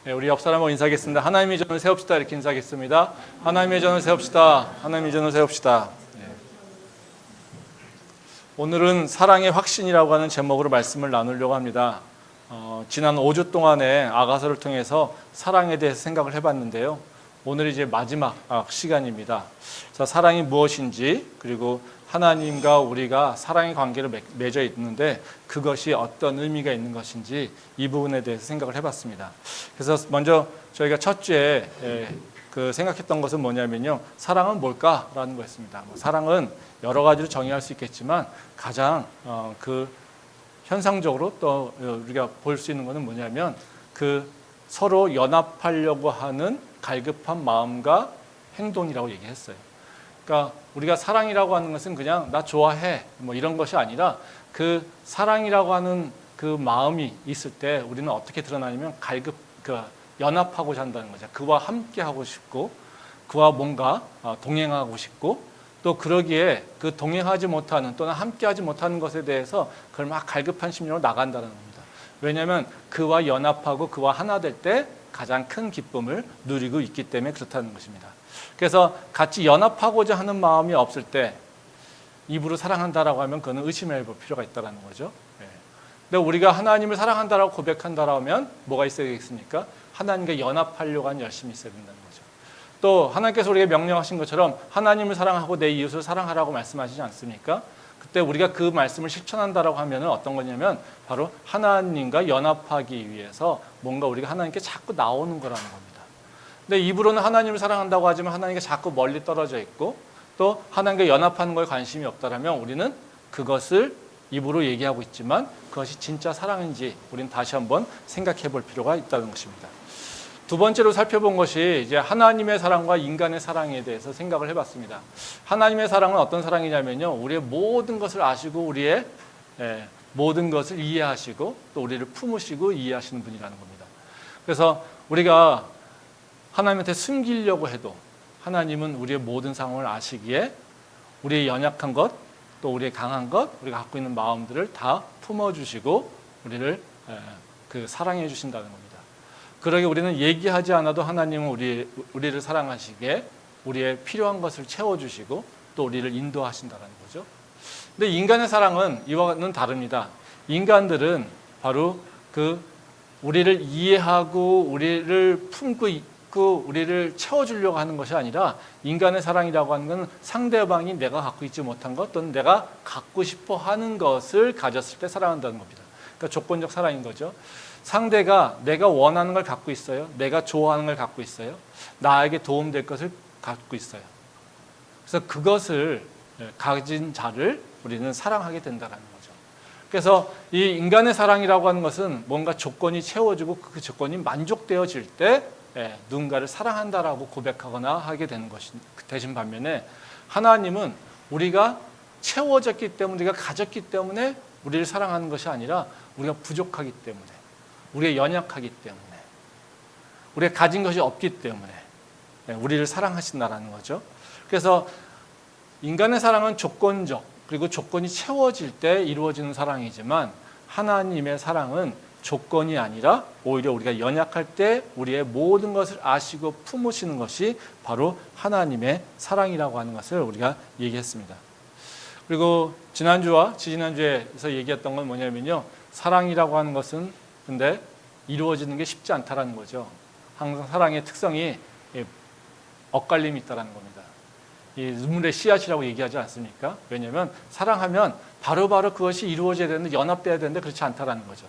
네, 우리 옆 사람하고 인사하겠습니다. 하나님의 전을 세웁시다. 이렇게 인사하겠습니다. 하나님의 전을 세웁시다. 하나님의 전을 세웁시다. 네. 오늘은 사랑의 확신이라고 하는 제목으로 말씀을 나누려고 합니다. 지난 5주 동안에 아가서를 통해서 사랑에 대해서 생각을 해봤는데요. 오늘 이제 마지막 시간입니다. 자, 사랑이 무엇인지, 그리고 하나님과 우리가 사랑의 관계를 맺어 있는데 그것이 어떤 의미가 있는 것인지 이 부분에 대해서 생각을 해봤습니다. 그래서 먼저 저희가 첫 주에 생각했던 것은 뭐냐면요, 사랑은 뭘까라는 거였습니다. 사랑은 여러 가지로 정의할 수 있겠지만 가장 현상적으로 또 우리가 볼 수 있는 것은 뭐냐면 서로 연합하려고 하는 갈급한 마음과 행동이라고 얘기했어요. 그러니까 우리가 사랑이라고 하는 것은 그냥 나 좋아해 뭐 이런 것이 아니라 그 사랑이라고 하는 그 마음이 있을 때 우리는 어떻게 드러나냐면 연합하고자 한다는 거죠. 그와 함께 하고 싶고 그와 뭔가 동행하고 싶고 또 그러기에 그 동행하지 못하는 또는 함께하지 못하는 것에 대해서 그걸 막 갈급한 심리로 나간다는 겁니다. 왜냐하면 그와 연합하고 그와 하나 될 때 가장 큰 기쁨을 누리고 있기 때문에 그렇다는 것입니다. 그래서 같이 연합하고자 하는 마음이 없을 때 입으로 사랑한다라고 하면 그거는 의심해 볼 필요가 있다는 거죠. 근데 우리가 하나님을 사랑한다라고 고백한다라고 하면 뭐가 있어야 되겠습니까? 하나님과 연합하려고 하는 열심이 있어야 된다는 거죠. 또 하나님께서 우리에게 명령하신 것처럼 하나님을 사랑하고 내 이웃을 사랑하라고 말씀하시지 않습니까? 그때 우리가 그 말씀을 실천한다라고 하면 어떤 거냐면 바로 하나님과 연합하기 위해서 뭔가 우리가 하나님께 자꾸 나오는 거라는 겁니다. 근데 입으로는 하나님을 사랑한다고 하지만 하나님께 자꾸 멀리 떨어져 있고 또 하나님과 연합하는 거에 관심이 없다면 우리는 그것을 입으로 얘기하고 있지만 그것이 진짜 사랑인지 우리는 다시 한번 생각해 볼 필요가 있다는 것입니다. 두 번째로 살펴본 것이 이제 하나님의 사랑과 인간의 사랑에 대해서 생각을 해봤습니다. 하나님의 사랑은 어떤 사랑이냐면요, 우리의 모든 것을 아시고 우리의 모든 것을 이해하시고 또 우리를 품으시고 이해하시는 분이라는 겁니다. 그래서 우리가 하나님한테 숨기려고 해도 하나님은 우리의 모든 상황을 아시기에 우리의 연약한 것, 또 우리의 강한 것, 우리가 갖고 있는 마음들을 다 품어주시고 우리를 사랑해 주신다는 겁니다. 그러게 우리는 얘기하지 않아도 하나님은 우리를 사랑하시기에 우리의 필요한 것을 채워주시고 또 우리를 인도하신다는 거죠. 근데 인간의 사랑은 이와는 다릅니다. 인간들은 바로 우리를 이해하고 우리를 품고 있고 우리를 채워주려고 하는 것이 아니라 인간의 사랑이라고 하는 것은 상대방이 내가 갖고 있지 못한 것 또는 내가 갖고 싶어 하는 것을 가졌을 때 사랑한다는 겁니다. 그러니까 조건적 사랑인 거죠. 상대가 내가 원하는 걸 갖고 있어요. 내가 좋아하는 걸 갖고 있어요. 나에게 도움될 것을 갖고 있어요. 그래서 그것을 가진 자를 우리는 사랑하게 된다는 거죠. 그래서 이 인간의 사랑이라고 하는 것은 뭔가 조건이 채워지고 그 조건이 만족되어질 때 누군가를 사랑한다라고 고백하거나 하게 되는 것이 대신 반면에 하나님은 우리가 채워졌기 때문에 우리가 가졌기 때문에 우리를 사랑하는 것이 아니라 우리가 부족하기 때문에 우리가 연약하기 때문에 우리가 가진 것이 없기 때문에 우리를 사랑하신다는 거죠. 그래서 인간의 사랑은 조건적 그리고 조건이 채워질 때 이루어지는 사랑이지만 하나님의 사랑은 조건이 아니라 오히려 우리가 연약할 때 우리의 모든 것을 아시고 품으시는 것이 바로 하나님의 사랑이라고 하는 것을 우리가 얘기했습니다. 그리고 지난주와 지지난주에서 얘기했던 건 뭐냐면요, 사랑이라고 하는 것은 근데 이루어지는 게 쉽지 않다라는 거죠. 항상 사랑의 특성이 엇갈림이 있다는 겁니다. 이 눈물의 씨앗이라고 얘기하지 않습니까? 왜냐하면 사랑하면 바로바로 그것이 이루어져야 되는데 연합돼야 되는데 그렇지 않다라는 거죠.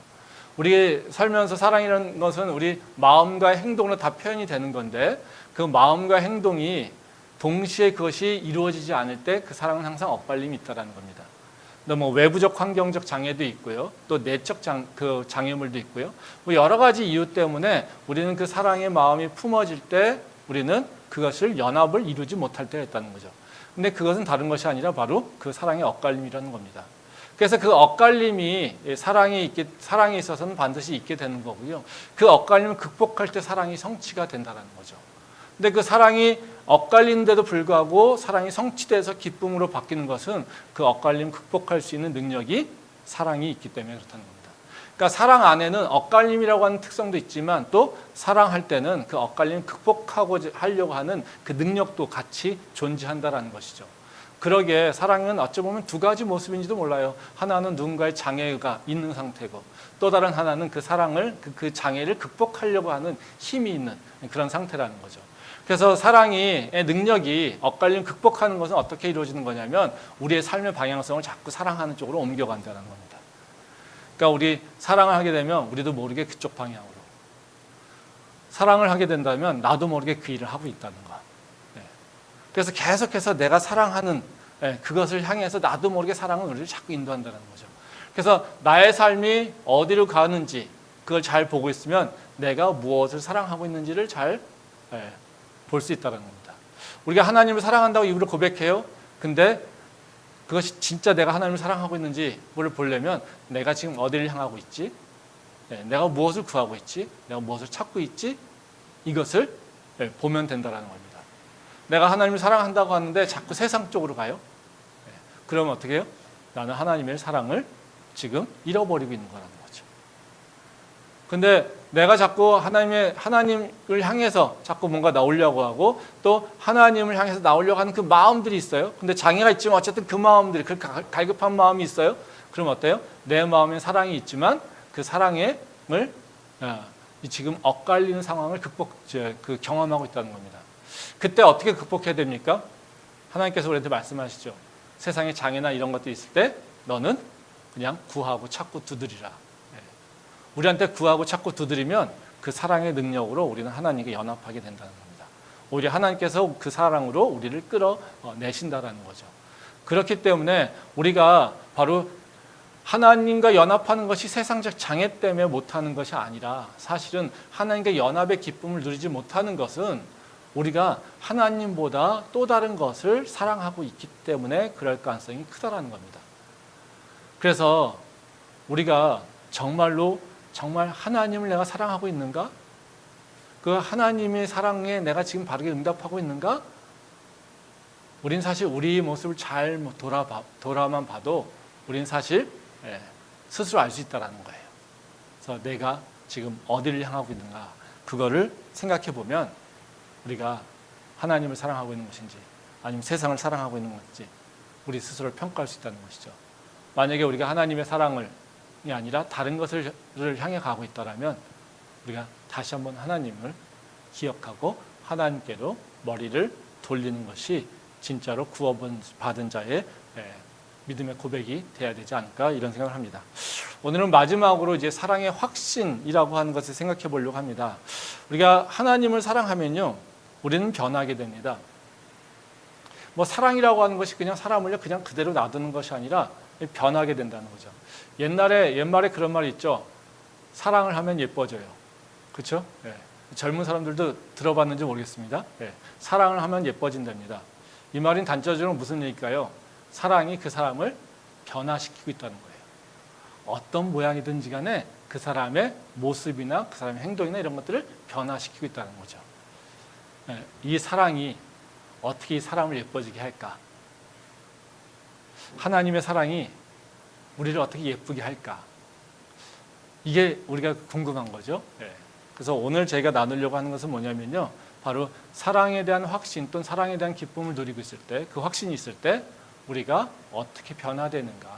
우리 살면서 사랑이라는 것은 우리 마음과 행동으로 다 표현이 되는 건데 그 마음과 행동이 동시에 그것이 이루어지지 않을 때 그 사랑은 항상 엇갈림이 있다는 겁니다. 또 외부적 환경적 장애도 있고요. 또 내적 장애물도 있고요. 여러 가지 이유 때문에 우리는 그 사랑의 마음이 품어질 때 우리는 그것을 연합을 이루지 못할 때가 있다는 거죠. 근데 그것은 다른 것이 아니라 바로 그 사랑의 엇갈림이라는 겁니다. 그래서 그 엇갈림이 사랑에 있어서는 반드시 있게 되는 거고요. 그 엇갈림을 극복할 때 사랑이 성취가 된다는 거죠. 근데 그 사랑이 엇갈리는데도 불구하고 사랑이 성취돼서 기쁨으로 바뀌는 것은 그 엇갈림 극복할 수 있는 능력이 사랑이 있기 때문에 그렇다는 겁니다. 그러니까 사랑 안에는 엇갈림이라고 하는 특성도 있지만 또 사랑할 때는 그 엇갈림 극복하고 하려고 하는 그 능력도 같이 존재한다라는 것이죠. 그러기에 사랑은 어찌 보면 두 가지 모습인지도 몰라요. 하나는 누군가의 장애가 있는 상태고 또 다른 하나는 그 사랑을 그 장애를 극복하려고 하는 힘이 있는 그런 상태라는 거죠. 그래서 사랑의 능력이 엇갈림 극복하는 것은 어떻게 이루어지는 거냐면 우리의 삶의 방향성을 자꾸 사랑하는 쪽으로 옮겨간다는 겁니다. 그러니까 우리 사랑을 하게 되면 우리도 모르게 그쪽 방향으로, 사랑을 하게 된다면 나도 모르게 그 일을 하고 있다는 것. 그래서 계속해서 내가 사랑하는 그것을 향해서 나도 모르게 사랑은 우리를 자꾸 인도한다는 거죠. 그래서 나의 삶이 어디로 가는지 그걸 잘 보고 있으면 내가 무엇을 사랑하고 있는지를 잘 볼 수 있다는 겁니다. 우리가 하나님을 사랑한다고 입으로 고백해요. 근데 그것이 진짜 내가 하나님을 사랑하고 있는지 를 보려면 내가 지금 어디를 향하고 있지? 내가 무엇을 구하고 있지? 내가 무엇을 찾고 있지? 이것을 보면 된다는 겁니다. 내가 하나님을 사랑한다고 하는데 자꾸 세상 쪽으로 가요. 그러면 어떻게 해요? 나는 하나님의 사랑을 지금 잃어버리고 있는 거라는 거죠. 근데 내가 자꾸 하나님을 향해서 자꾸 뭔가 나오려고 하고 또 하나님을 향해서 나오려고 하는 그 마음들이 있어요. 근데 장애가 있지만 어쨌든 그 마음들이, 그 갈급한 마음이 있어요. 그럼 어때요? 내 마음에 사랑이 있지만 그 사랑을 지금 엇갈리는 상황을 경험하고 있다는 겁니다. 그때 어떻게 극복해야 됩니까? 하나님께서 우리한테 말씀하시죠. 세상에 장애나 이런 것들이 있을 때 너는 그냥 구하고 찾고 두드리라. 우리한테 구하고 찾고 두드리면 그 사랑의 능력으로 우리는 하나님께 연합하게 된다는 겁니다. 오히려 하나님께서 그 사랑으로 우리를 끌어내신다는 거죠. 그렇기 때문에 우리가 바로 하나님과 연합하는 것이 세상적 장애 때문에 못하는 것이 아니라 사실은 하나님과 연합의 기쁨을 누리지 못하는 것은 우리가 하나님보다 또 다른 것을 사랑하고 있기 때문에 그럴 가능성이 크다라는 겁니다. 그래서 우리가 정말 하나님을 내가 사랑하고 있는가? 그 하나님의 사랑에 내가 지금 바르게 응답하고 있는가? 우린 사실 우리 모습을 잘 돌아만 봐도 우린 사실 스스로 알 수 있다는 거예요. 그래서 내가 지금 어디를 향하고 있는가? 그거를 생각해 보면 우리가 하나님을 사랑하고 있는 것인지 아니면 세상을 사랑하고 있는 것인지 우리 스스로를 평가할 수 있다는 것이죠. 만약에 우리가 하나님의 사랑이 아니라 다른 것을 향해 가고 있다면 우리가 다시 한번 하나님을 기억하고 하나님께로 머리를 돌리는 것이 진짜로 구원받은 자의 믿음의 고백이 돼야 되지 않을까 이런 생각을 합니다. 오늘은 마지막으로 이제 사랑의 확신이라고 하는 것을 생각해 보려고 합니다. 우리가 하나님을 사랑하면요, 우리는 변하게 됩니다. 사랑이라고 하는 것이 그냥 사람을 그냥 그대로 놔두는 것이 아니라 변하게 된다는 거죠. 옛말에 그런 말이 있죠. 사랑을 하면 예뻐져요. 그렇죠? 젊은 사람들도 들어봤는지 모르겠습니다. 사랑을 하면 예뻐진답니다. 이 말은 단적으로 무슨 얘기일까요? 사랑이 그 사람을 변화시키고 있다는 거예요. 어떤 모양이든지 간에 그 사람의 모습이나 그 사람의 행동이나 이런 것들을 변화시키고 있다는 거죠. 이 사랑이 어떻게 이 사람을 예뻐지게 할까? 하나님의 사랑이 우리를 어떻게 예쁘게 할까? 이게 우리가 궁금한 거죠. 그래서 오늘 저희가 나누려고 하는 것은 뭐냐면요, 바로 사랑에 대한 확신 또는 사랑에 대한 기쁨을 누리고 있을 때, 그 확신이 있을 때 우리가 어떻게 변화되는가,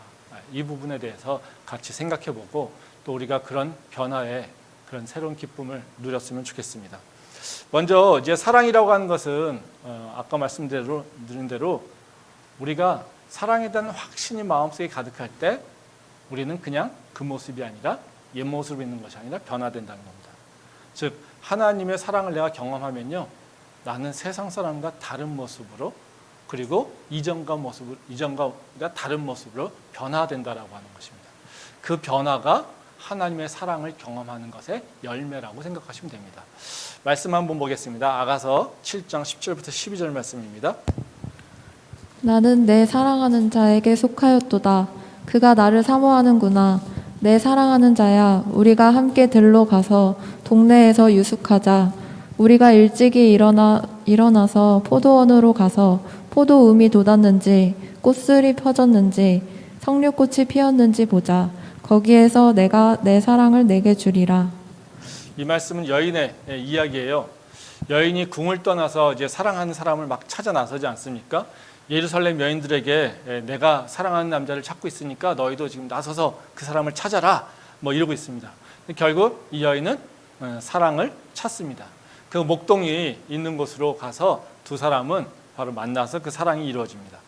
이 부분에 대해서 같이 생각해보고 또 우리가 그런 변화에 그런 새로운 기쁨을 누렸으면 좋겠습니다. 먼저 이제 사랑이라고 하는 것은 아까 말씀드린 대로 우리가 사랑에 대한 확신이 마음속에 가득할 때 우리는 그냥 그 모습이 아니라 옛 모습으로 있는 것이 아니라 변화된다는 겁니다. 즉 하나님의 사랑을 내가 경험하면요, 나는 세상 사람과 다른 모습으로 그리고 이전과 다른 모습으로 변화된다라고 하는 것입니다. 그 변화가 하나님의 사랑을 경험하는 것의 열매라고 생각하시면 됩니다. 말씀 한번 보겠습니다. 아가서 7장 10절부터 12절 말씀입니다. 나는 내 사랑하는 자에게 속하였도다. 그가 나를 사모하는구나. 내 사랑하는 자야, 우리가 함께 들로 가서 동네에서 유숙하자. 우리가 일찍이 일어나서 포도원으로 가서 포도음이 돋았는지 꽃술이 펴졌는지 석류꽃이 피었는지 보자. 거기에서 내가 내 사랑을 내게 주리라. 이 말씀은 여인의 이야기예요. 여인이 궁을 떠나서 이제 사랑하는 사람을 막 찾아 나서지 않습니까? 예루살렘 여인들에게 내가 사랑하는 남자를 찾고 있으니까 너희도 지금 나서서 그 사람을 찾아라 뭐 이러고 있습니다. 결국 이 여인은 사랑을 찾습니다. 그 목동이 있는 곳으로 가서 두 사람은 바로 만나서 그 사랑이 이루어집니다.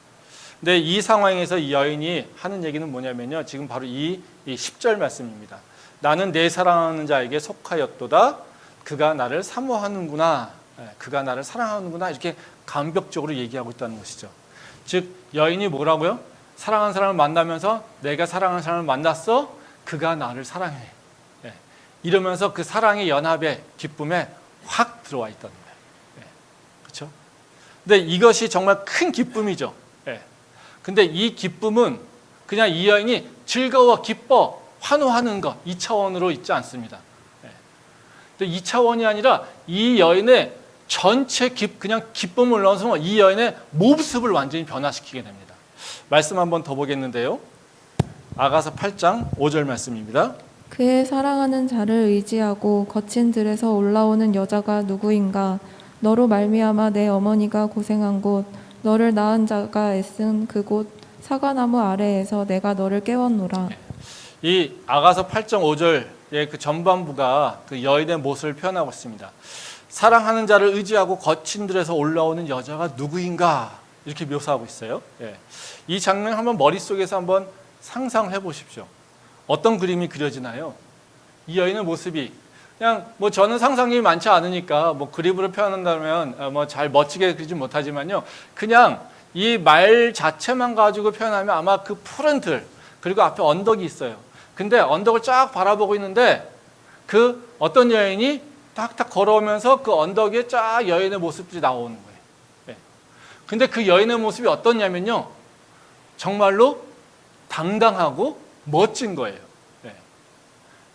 근데 이 상황에서 이 여인이 하는 얘기는 뭐냐면요, 지금 바로 이 10절 말씀입니다. 나는 내 사랑하는 자에게 속하였도다. 그가 나를 사모하는구나. 그가 나를 사랑하는구나. 이렇게 감격적으로 얘기하고 있다는 것이죠. 즉 여인이 뭐라고요? 사랑하는 사람을 만나면서 내가 사랑하는 사람을 만났어. 그가 나를 사랑해. 이러면서 그 사랑의 연합의 기쁨에 확 들어와 있다는 거예요. 그렇죠? 근데 이것이 정말 큰 기쁨이죠. 근데 이 기쁨은 그냥 이 여인이 즐거워, 기뻐, 환호하는 것, 이 차원으로 있지 않습니다. 근데 이 차원이 아니라 이 여인의 전체 그냥 기쁨을 넣어서 이 여인의 모습을 완전히 변화시키게 됩니다. 말씀 한번 더 보겠는데요. 아가서 8장 5절 말씀입니다. 그의 사랑하는 자를 의지하고 거친 들에서 올라오는 여자가 누구인가? 너로 말미암아 내 어머니가 고생한 곳, 너를 낳은 자가 애쓴 그곳, 사과나무 아래에서 내가 너를 깨웠노라. 이 아가서 8장 5절의 그 전반부가 그 여인의 모습을 표현하고 있습니다. 사랑하는 자를 의지하고 거친 들에서 올라오는 여자가 누구인가? 이렇게 묘사하고 있어요. 이 장면 한번 머릿속에서 한번 상상해 보십시오. 어떤 그림이 그려지나요? 이 여인의 모습이 그냥 뭐 저는 상상력이 많지 않으니까 뭐 그림으로 표현한다면 뭐 잘 멋지게 그리지 못하지만요. 그냥 이 말 자체만 가지고 표현하면 아마 그 푸른 들 그리고 앞에 언덕이 있어요. 근데 언덕을 쫙 바라보고 있는데 그 어떤 여인이 탁탁 걸어오면서 그 언덕 위에 쫙 여인의 모습들이 나오는 거예요. 근데 그 여인의 모습이 어떠냐면요. 정말로 당당하고 멋진 거예요.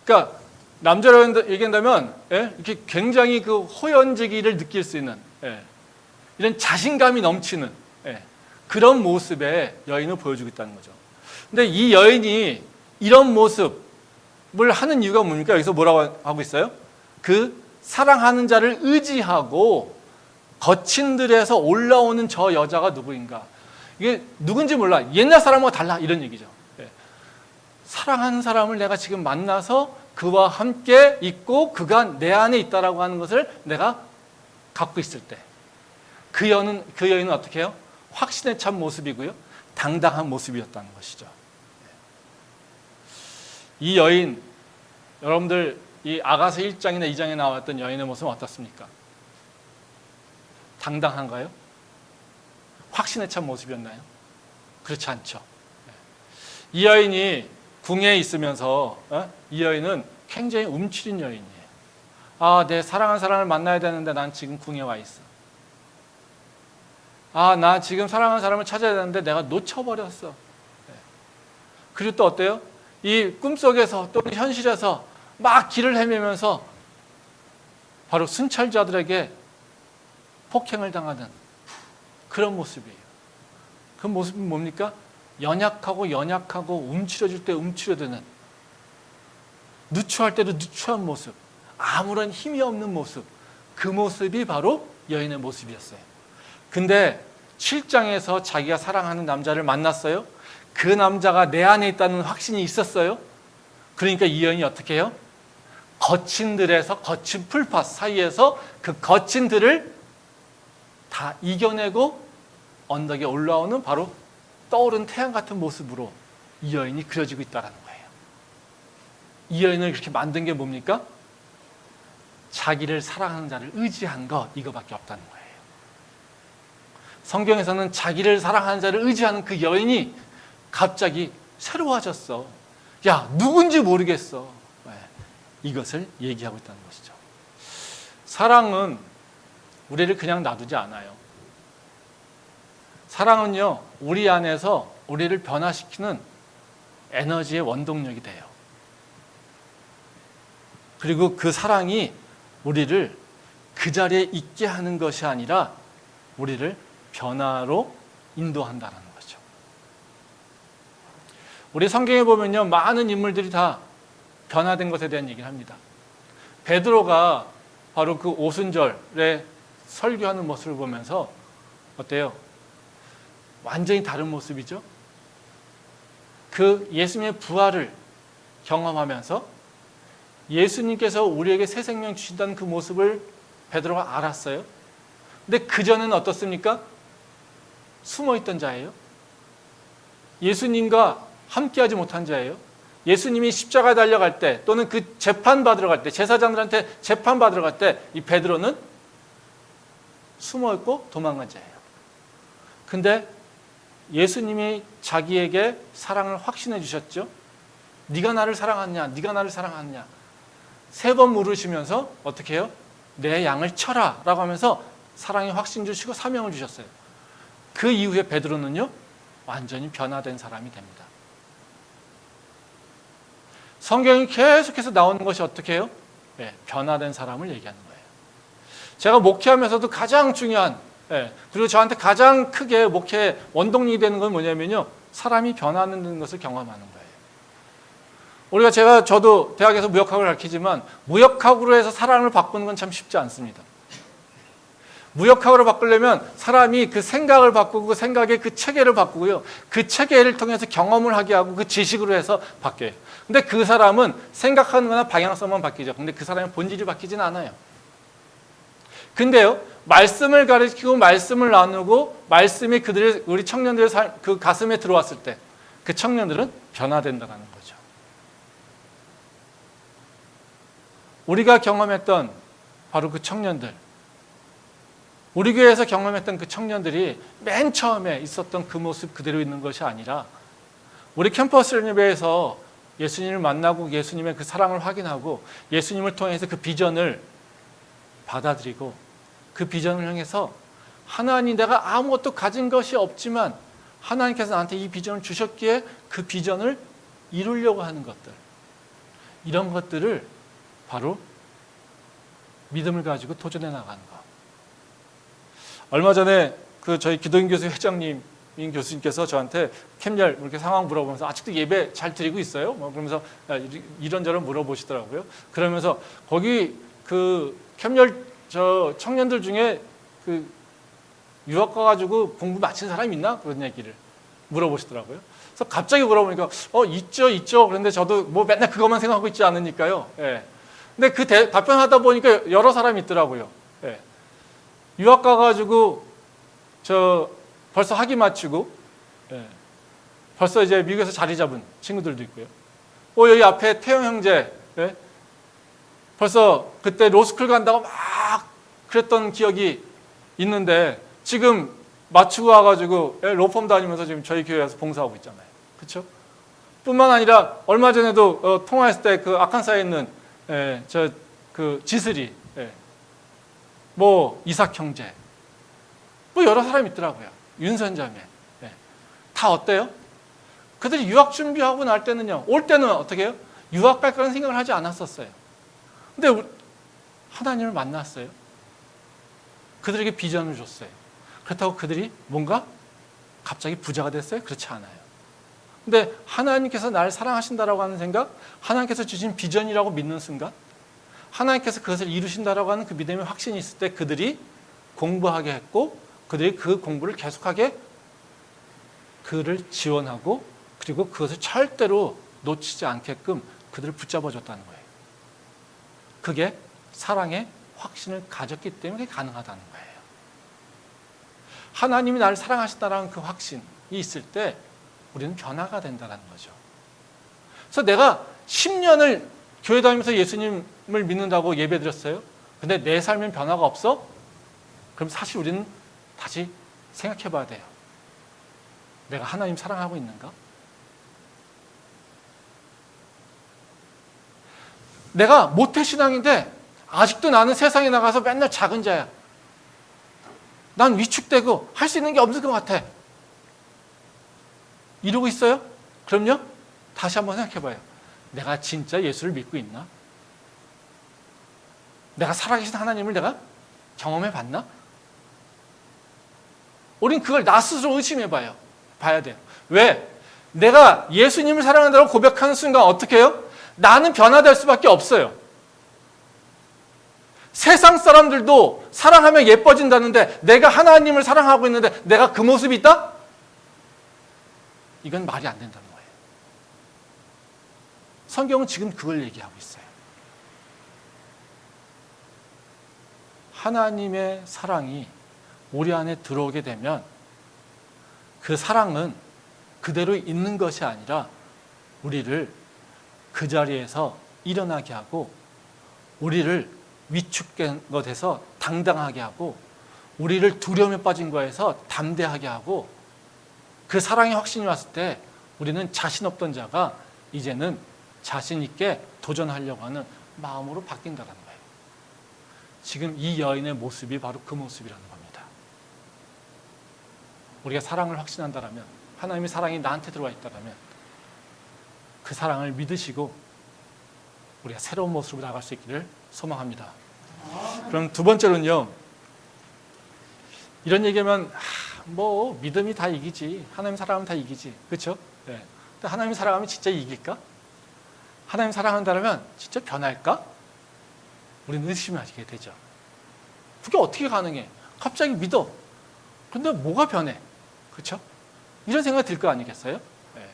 그러니까 남자로 얘기한다면 이렇게 굉장히 그 호연지기를 느낄 수 있는 이런 자신감이 넘치는 그런 모습의 여인을 보여주고 있다는 거죠. 근데 이 여인이 이런 모습을 하는 이유가 뭡니까? 여기서 뭐라고 하고 있어요? 그 사랑하는 자를 의지하고 거친 들에서 올라오는 저 여자가 누구인가? 이게 누군지 몰라. 옛날 사람과 달라 이런 얘기죠. 사랑하는 사람을 내가 지금 만나서 그와 함께 있고 그가 내 안에 있다라고 하는 것을 내가 갖고 있을 때 그 여인은 어떻게 해요? 확신에 찬 모습이고요. 당당한 모습이었다는 것이죠. 이 여인, 여러분들 이 아가서 1장이나 2장에 나왔던 여인의 모습은 어떻습니까? 당당한가요? 확신에 찬 모습이었나요? 그렇지 않죠. 이 여인이 궁에 있으면서 이 여인은 굉장히 움츠린 여인이에요. 아, 내 사랑하는 사람을 만나야 되는데 난 지금 궁에 와 있어. 아, 나 지금 사랑하는 사람을 찾아야 되는데 내가 놓쳐버렸어. 그리고 또 어때요? 이 꿈속에서 또는 현실에서 막 길을 헤매면서 바로 순찰자들에게 폭행을 당하는 그런 모습이에요. 그 모습은 뭡니까? 연약하고 움츠려질 때 움츠려드는, 누추할 때도 누추한 모습, 아무런 힘이 없는 모습, 그 모습이 바로 여인의 모습이었어요. 근데 7장에서 자기가 사랑하는 남자를 만났어요. 그 남자가 내 안에 있다는 확신이 있었어요. 그러니까 이 여인이 어떻게 해요? 거친 들에서, 거친 풀밭 사이에서 그 거친 들을 다 이겨내고 언덕에 올라오는 바로 떠오른 태양 같은 모습으로 이 여인이 그려지고 있다는 거예요. 이 여인을 그렇게 만든 게 뭡니까? 자기를 사랑하는 자를 의지한 것, 이거밖에 없다는 거예요. 성경에서는 자기를 사랑하는 자를 의지하는 그 여인이 갑자기 새로워졌어. 야, 누군지 모르겠어. 이것을 얘기하고 있다는 것이죠. 사랑은 우리를 그냥 놔두지 않아요. 사랑은요, 우리 안에서 우리를 변화시키는 에너지의 원동력이 돼요. 그리고 그 사랑이 우리를 그 자리에 있게 하는 것이 아니라 우리를 변화로 인도한다는 거죠. 우리 성경에 보면요, 많은 인물들이 다 변화된 것에 대한 얘기를 합니다. 베드로가 바로 그 오순절에 설교하는 모습을 보면서 어때요? 완전히 다른 모습이죠. 그 예수님의 부활을 경험하면서 예수님께서 우리에게 새 생명 주신다는 그 모습을 베드로가 알았어요. 근데 그전에는 어떻습니까? 숨어있던 자예요. 예수님과 함께하지 못한 자예요. 예수님이 십자가에 달려갈 때 또는 그 재판받으러 갈 때, 제사장들한테 재판받으러 갈 때 이 베드로는 숨어있고 도망간 자예요. 근데 예수님이 자기에게 사랑을 확신해 주셨죠. 네가 나를 사랑하느냐, 네가 나를 사랑하느냐. 3번 물으시면서 어떻게 해요? 내 양을 쳐라 라고 하면서 사랑의 확신 주시고 사명을 주셨어요. 그 이후에 베드로는요, 완전히 변화된 사람이 됩니다. 성경이 계속해서 나오는 것이 어떻게 해요? 네, 변화된 사람을 얘기하는 거예요. 제가 목회하면서도 가장 중요한, 그리고 저한테 가장 크게 목회 원동력이 되는 건 뭐냐면요, 사람이 변화하는 것을 경험하는 거예요. 저도 대학에서 무역학을 가르치지만 무역학으로 해서 사람을 바꾸는 건 참 쉽지 않습니다. 무역학으로 바꾸려면 사람이 그 생각을 바꾸고 생각의 그 체계를 바꾸고요. 그 체계를 통해서 경험을 하게 하고 그 지식으로 해서 바뀌어요. 근데 그 사람은 생각하는 거나 방향성만 바뀌죠. 근데 그 사람의 본질이 바뀌진 않아요. 근데요, 말씀을 가르치고 말씀을 나누고 말씀이 우리 청년들의 그 가슴에 들어왔을 때 그 청년들은 변화된다는 거죠. 우리가 경험했던 바로 그 청년들, 우리 교회에서 경험했던 그 청년들이 맨 처음에 있었던 그 모습 그대로 있는 것이 아니라 우리 캠퍼스 예배에서 예수님을 만나고 예수님의 그 사랑을 확인하고 예수님을 통해서 그 비전을 받아들이고 그 비전을 향해서 하나님, 내가 아무것도 가진 것이 없지만 하나님께서 나한테 이 비전을 주셨기에 그 비전을 이루려고 하는 것들, 이런 것들을 바로 믿음을 가지고 도전해 나가는 것. 얼마 전에 저희 기도인 교수 회장님인 교수님께서 저한테 캠열 이렇게 상황 물어보면서 아직도 예배 잘 드리고 있어요? 그러면서 이런저런 물어보시더라고요. 그러면서 거기 그 캠열 청년들 중에 유학 가가지고 공부 마친 사람 있나? 그런 얘기를 물어보시더라고요. 그래서 갑자기 물어보니까 있죠. 그런데 저도 뭐 맨날 그것만 생각하고 있지 않으니까요. 예. 근데 그 답변하다 보니까 여러 사람이 있더라고요. 예. 유학 가가지고 벌써 학위 마치고 벌써 이제 미국에서 자리 잡은 친구들도 있고요. 여기 앞에 태영 형제, 벌써 그때 로스쿨 간다고 막 그랬던 기억이 있는데 지금 마치고 와가지고 로펌 다니면서 지금 저희 교회에서 봉사하고 있잖아요. 그렇죠? 뿐만 아니라 얼마 전에도 통화했을 때 그 아칸사에 있는 그 지슬이, 이삭 형제, 여러 사람이 있더라고요. 윤선자매. 다 어때요? 그들이 유학 준비하고 날 때는요, 올 때는 어떻게 해요? 유학 갈 거라는 생각을 하지 않았었어요. 근데 하나님을 만났어요. 그들에게 비전을 줬어요. 그렇다고 그들이 뭔가 갑자기 부자가 됐어요? 그렇지 않아요. 근데 하나님께서 나를 사랑하신다라고 하는 생각, 하나님께서 주신 비전이라고 믿는 순간, 하나님께서 그것을 이루신다라고 하는 그 믿음의 확신이 있을 때 그들이 공부하게 했고, 그들이 그 공부를 계속하게 그를 지원하고, 그리고 그것을 절대로 놓치지 않게끔 그들을 붙잡아줬다는 거예요. 그게 사랑의 확신을 가졌기 때문에 가능하다는 거예요. 하나님이 나를 사랑하신다는 그 확신이 있을 때 우리는 변화가 된다는 거죠. 그래서 내가 10년을 교회 다니면서 예수님을 믿는다고 예배 드렸어요. 근데 내 삶엔 변화가 없어? 그럼 사실 우리는 다시 생각해 봐야 돼요. 내가 하나님 사랑하고 있는가? 내가 모태신앙인데 아직도 나는 세상에 나가서 맨날 작은 자야. 난 위축되고 할 수 있는 게 없는 것 같아. 이러고 있어요? 그럼요? 다시 한번 생각해 봐요. 내가 진짜 예수를 믿고 있나? 내가 살아계신 하나님을 내가 경험해 봤나? 우린 그걸 나 스스로 의심해 봐야 돼요. 왜? 내가 예수님을 사랑한다고 고백하는 순간 어떻게 해요? 나는 변화될 수밖에 없어요. 세상 사람들도 사랑하면 예뻐진다는데 내가 하나님을 사랑하고 있는데 내가 그 모습이 있다? 이건 말이 안 된다는 거예요. 성경은 지금 그걸 얘기하고 있어요. 하나님의 사랑이 우리 안에 들어오게 되면 그 사랑은 그대로 있는 것이 아니라 우리를 그 자리에서 일어나게 하고 우리를 위축된 것에서 당당하게 하고 우리를 두려움에 빠진 것에서 담대하게 하고 그 사랑의 확신이 왔을 때 우리는 자신 없던 자가 이제는 자신 있게 도전하려고 하는 마음으로 바뀐다는 거예요. 지금 이 여인의 모습이 바로 그 모습이라는 겁니다. 우리가 사랑을 확신한다면 하나님의 사랑이 나한테 들어와 있다면 그 사랑을 믿으시고 우리가 새로운 모습으로 나갈 수 있기를 소망합니다. 그럼 두 번째로는요. 이런 얘기하면 뭐 믿음이 다 이기지. 하나님 사랑하면 다 이기지. 그렇죠? 네. 근데 하나님 사랑하면 진짜 이길까? 하나님 사랑한다면 진짜 변할까? 우리는 의심하게 되죠. 그게 어떻게 가능해? 갑자기 믿어. 근데 뭐가 변해? 그렇죠? 이런 생각이 들 거 아니겠어요? 네.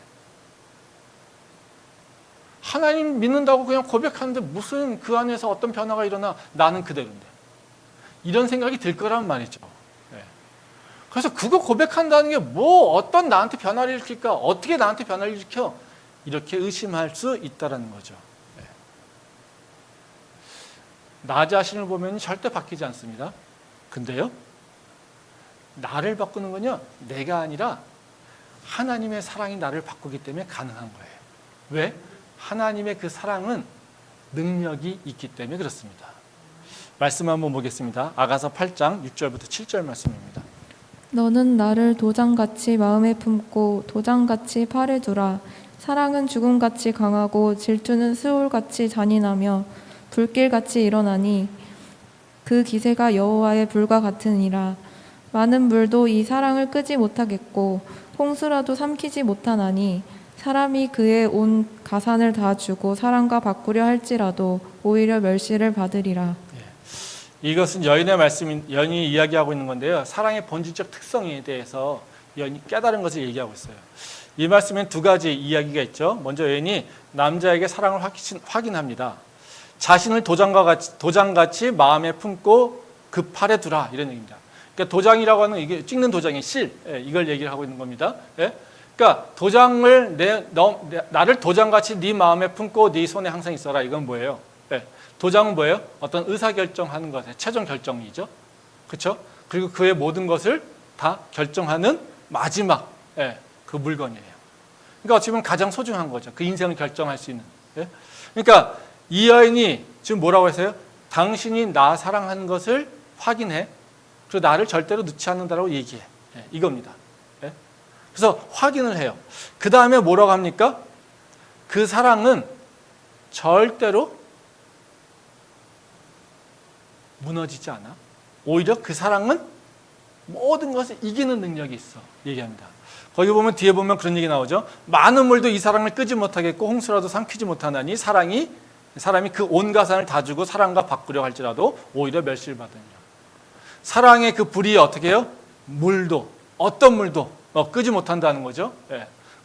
하나님 믿는다고 그냥 고백하는데 무슨 그 안에서 어떤 변화가 일어나? 나는 그대로인데. 이런 생각이 들 거란 말이죠. 네. 그래서 그거 고백한다는 게 뭐 어떤 나한테 변화를 일으킬까? 어떻게 나한테 변화를 일으켜? 이렇게 의심할 수 있다는 거죠. 네. 나 자신을 보면 절대 바뀌지 않습니다. 근데요, 나를 바꾸는 건요, 내가 아니라 하나님의 사랑이 나를 바꾸기 때문에 가능한 거예요. 왜? 하나님의 그 사랑은 능력이 있기 때문에 그렇습니다. 말씀 한번 보겠습니다. 아가서 8장 6절부터 7절 말씀입니다. 너는 나를 도장같이 마음에 품고 도장같이 팔에 두라. 사랑은 죽음같이 강하고 질투는 스올같이 잔인하며 불길같이 일어나니 그 기세가 여호와의 불과 같으니라. 많은 물도 이 사랑을 끄지 못하겠고 홍수라도 삼키지 못하나니 사람이 그의 온 가산을 다 주고 사랑과 바꾸려 할지라도 오히려 멸시를 받으리라. 이것은 여인의 말씀, 여인이 이야기하고 있는 건데요. 사랑의 본질적 특성에 대해서 여인이 깨달은 것을 얘기하고 있어요. 이 말씀엔 두 가지 이야기가 있죠. 먼저 여인이 남자에게 사랑을 확인합니다. 자신을 도장같이 마음에 품고 그 팔에 두라, 이런 얘기입니다. 그러니까 도장이라고 하는 이게 찍는 도장의 실, 이걸 얘기를 하고 있는 겁니다. 그러니까 도장을 나를 도장같이 네 마음에 품고 네 손에 항상 있어라. 이건 뭐예요? 도장은 뭐예요? 어떤 의사결정하는 것의 최종 결정이죠. 그렇죠? 그리고 그의 모든 것을 다 결정하는 마지막 그 물건이에요. 그러니까 어찌 보면 가장 소중한 거죠. 그 인생을 결정할 수 있는. 그러니까 이 여인이 지금 뭐라고 했어요? 당신이 나 사랑하는 것을 확인해. 그리고 나를 절대로 놓지 않는다라고 얘기해. 이겁니다. 그래서 확인을 해요. 그 다음에 뭐라고 합니까? 그 사랑은 절대로 무너지지 않아. 오히려 그 사랑은 모든 것을 이기는 능력이 있어. 얘기합니다. 거기 보면 뒤에 보면 그런 얘기 나오죠. 많은 물도 이 사랑을 끄지 못하겠고 홍수라도 삼키지 못하나니 사람이 그 온 가산을 다 주고 사랑과 바꾸려 할지라도 오히려 멸시를 받으니라. 사랑의 그 불이 어떻게 해요? 물도 어떤 물도 끄지 못한다는 거죠.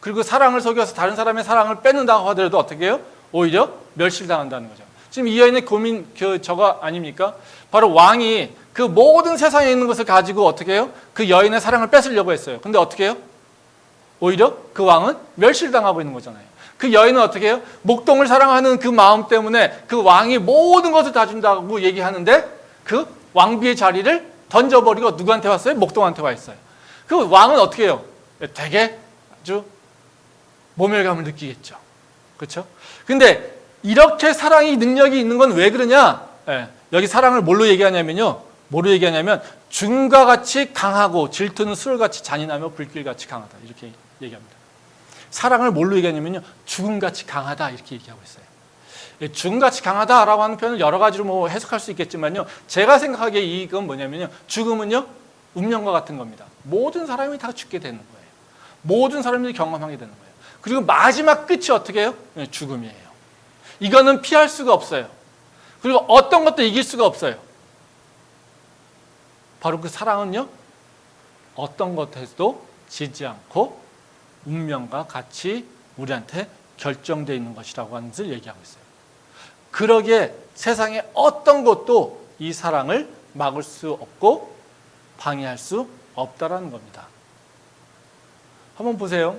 그리고 사랑을 속여서 다른 사람의 사랑을 뺏는다고 하더라도 어떻게 해요? 오히려 멸시를 당한다는 거죠. 지금 이 여인의 고민 저거 아닙니까? 바로 왕이 그 모든 세상에 있는 것을 가지고 어떻게 해요? 그 여인의 사랑을 뺏으려고 했어요. 근데 어떻게 해요? 오히려 그 왕은 멸시를 당하고 있는 거잖아요. 그 여인은 어떻게 해요? 목동을 사랑하는 그 마음 때문에 그 왕이 모든 것을 다 준다고 얘기하는데 그 왕비의 자리를 던져버리고 누구한테 왔어요? 목동한테 와 있어요. 그 왕은 어떻게 해요? 되게 아주 모멸감을 느끼겠죠. 그렇죠? 근데 이렇게 사랑이 능력이 있는 건 왜 그러냐? 여기 사랑을 뭘로 얘기하냐면요. 뭐로 얘기하냐면 죽음과 같이 강하고 질투는 술같이 잔인하며 불길같이 강하다. 이렇게 얘기합니다. 사랑을 뭘로 얘기하냐면요. 죽음같이 강하다. 이렇게 얘기하고 있어요. 죽음같이 강하다라고 하는 표현을 여러 가지로 뭐 해석할 수 있겠지만요. 제가 생각하기에 이건 뭐냐면요. 죽음은요. 운명과 같은 겁니다. 모든 사람이 다 죽게 되는 거예요. 모든 사람들이 경험하게 되는 거예요. 그리고 마지막 끝이 어떻게 해요? 죽음이에요. 이거는 피할 수가 없어요. 그리고 어떤 것도 이길 수가 없어요. 바로 그 사랑은요, 어떤 것에서도 지지 않고 운명과 같이 우리한테 결정되어 있는 것이라고 하는 것을 얘기하고 있어요. 그러기에 세상에 어떤 것도 이 사랑을 막을 수 없고 방해할 수 없다라는 겁니다. 한번 보세요.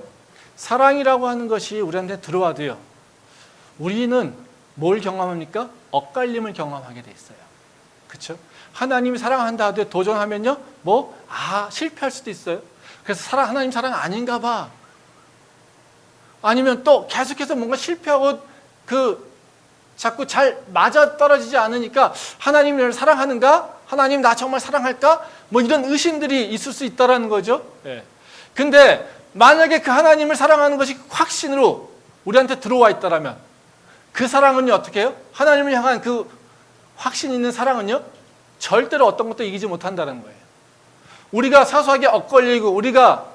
사랑이라고 하는 것이 우리한테 들어와도요, 우리는 뭘 경험합니까? 엇갈림을 경험하게 돼 있어요. 그렇죠? 하나님이 사랑한다 하되 도전하면요, 실패할 수도 있어요. 그래서 하나님 사랑 아닌가 봐. 아니면 또 계속해서 뭔가 실패하고 자꾸 잘 맞아 떨어지지 않으니까 하나님이 나를 사랑하는가? 하나님 나 정말 사랑할까? 이런 의심들이 있을 수 있다라는 거죠. 예. 근데 만약에 그 하나님을 사랑하는 것이 확신으로 우리한테 들어와 있다라면 그 사랑은요, 어떻게 해요? 하나님을 향한 그 확신 있는 사랑은요, 절대로 어떤 것도 이기지 못한다는 거예요. 우리가 사소하게 엇걸리고 우리가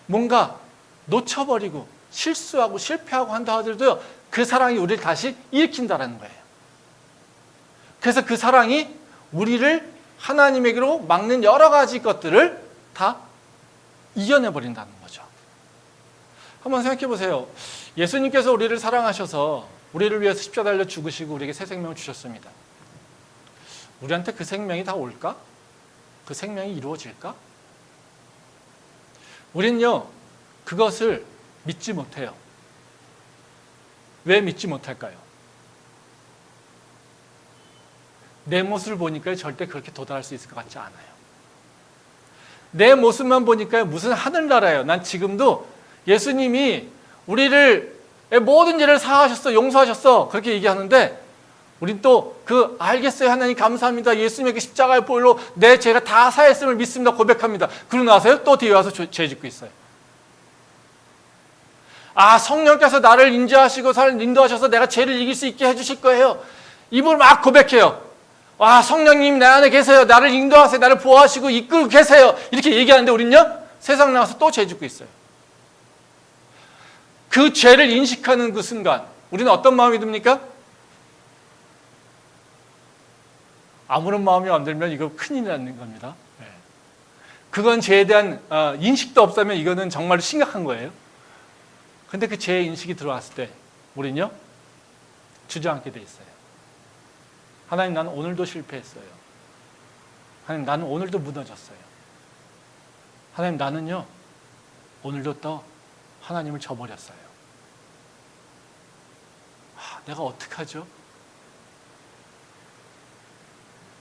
뭔가 놓쳐버리고 실수하고 실패하고 한다 하더라도 그 사랑이 우리를 다시 일으킨다는 거예요. 그래서 그 사랑이 우리를 하나님에게로 막는 여러 가지 것들을 다 이겨내버린다는 거죠. 한번 생각해 보세요. 예수님께서 우리를 사랑하셔서 우리를 위해서 십자가 달려 죽으시고 우리에게 새 생명을 주셨습니다. 우리한테 그 생명이 다 올까? 그 생명이 이루어질까? 우리는요, 그것을 믿지 못해요. 왜 믿지 못할까요? 내 모습을 보니까 절대 그렇게 도달할 수 있을 것 같지 않아요. 내 모습만 보니까 무슨 하늘나라예요. 난 지금도 예수님이 우리를 모든 죄를 사하셨어, 용서하셨어, 그렇게 얘기하는데 우린 또 알겠어요, 하나님 감사합니다, 예수님에게 십자가의 보혈로 내 죄가 다 사했음을 믿습니다, 고백합니다. 그러고 나서요, 또 뒤에 와서 죄 짓고 있어요. 성령께서 나를 인도하시고 인도하셔서 내가 죄를 이길 수 있게 해주실 거예요. 입을 막 고백해요. 성령님 내 안에 계세요, 나를 인도하세요, 나를 보호하시고 이끌고 계세요, 이렇게 얘기하는데 우린요, 세상 나가서 또 죄 짓고 있어요. 그 죄를 인식하는 그 순간 우리는 어떤 마음이 듭니까? 아무런 마음이 안 들면 이거 큰일 나는 겁니다. 그건 죄에 대한 인식도 없다면 이거는 정말 심각한 거예요. 근데 그 죄의 인식이 들어왔을 때 우리는요, 주저앉게 돼 있어요. 하나님, 나는 오늘도 실패했어요. 하나님, 나는 오늘도 무너졌어요. 하나님, 나는요, 오늘도 또 하나님을 저버렸어요. 내가 어떡하죠?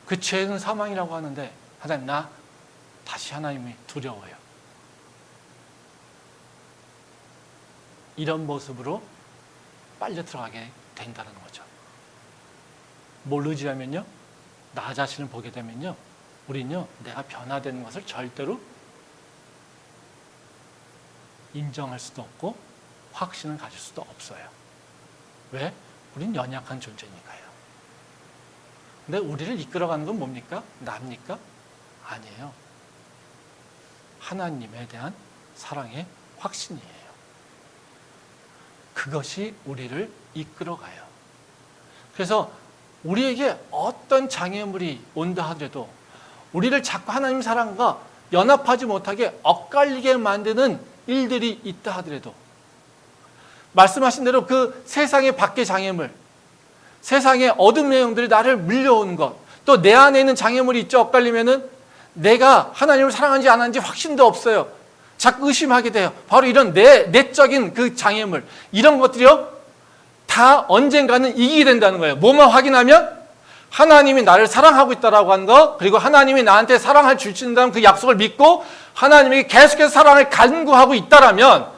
그 죄는 사망이라고 하는데 하나님, 나 다시 하나님이 두려워요. 이런 모습으로 빨려 들어가게 된다는 거죠. 뭘 의지하면요, 나 자신을 보게 되면요, 우리는요, 내가 변화되는 것을 절대로 인정할 수도 없고 확신을 가질 수도 없어요. 왜? 우린 연약한 존재니까요. 근데 우리를 이끌어가는 건 뭡니까? 납니까? 아니에요. 하나님에 대한 사랑의 확신이에요. 그것이 우리를 이끌어가요. 그래서 우리에게 어떤 장애물이 온다 하더라도 우리를 자꾸 하나님 사랑과 연합하지 못하게 엇갈리게 만드는 일들이 있다 하더라도 말씀하신 대로 그 세상의 밖의 장애물, 세상의 어둠 내용들이 나를 물려오는 것, 또 내 안에 있는 장애물이 있죠. 엇갈리면은 내가 하나님을 사랑하는지 안 하는지 확신도 없어요. 자꾸 의심하게 돼요. 바로 이런 내적인 그 장애물, 이런 것들이요, 다 언젠가는 이기게 된다는 거예요. 뭐만 확인하면 하나님이 나를 사랑하고 있다라고 하는 거, 그리고 하나님이 나한테 사랑을 주신다는 그 약속을 믿고 하나님에게 계속해서 사랑을 간구하고 있다라면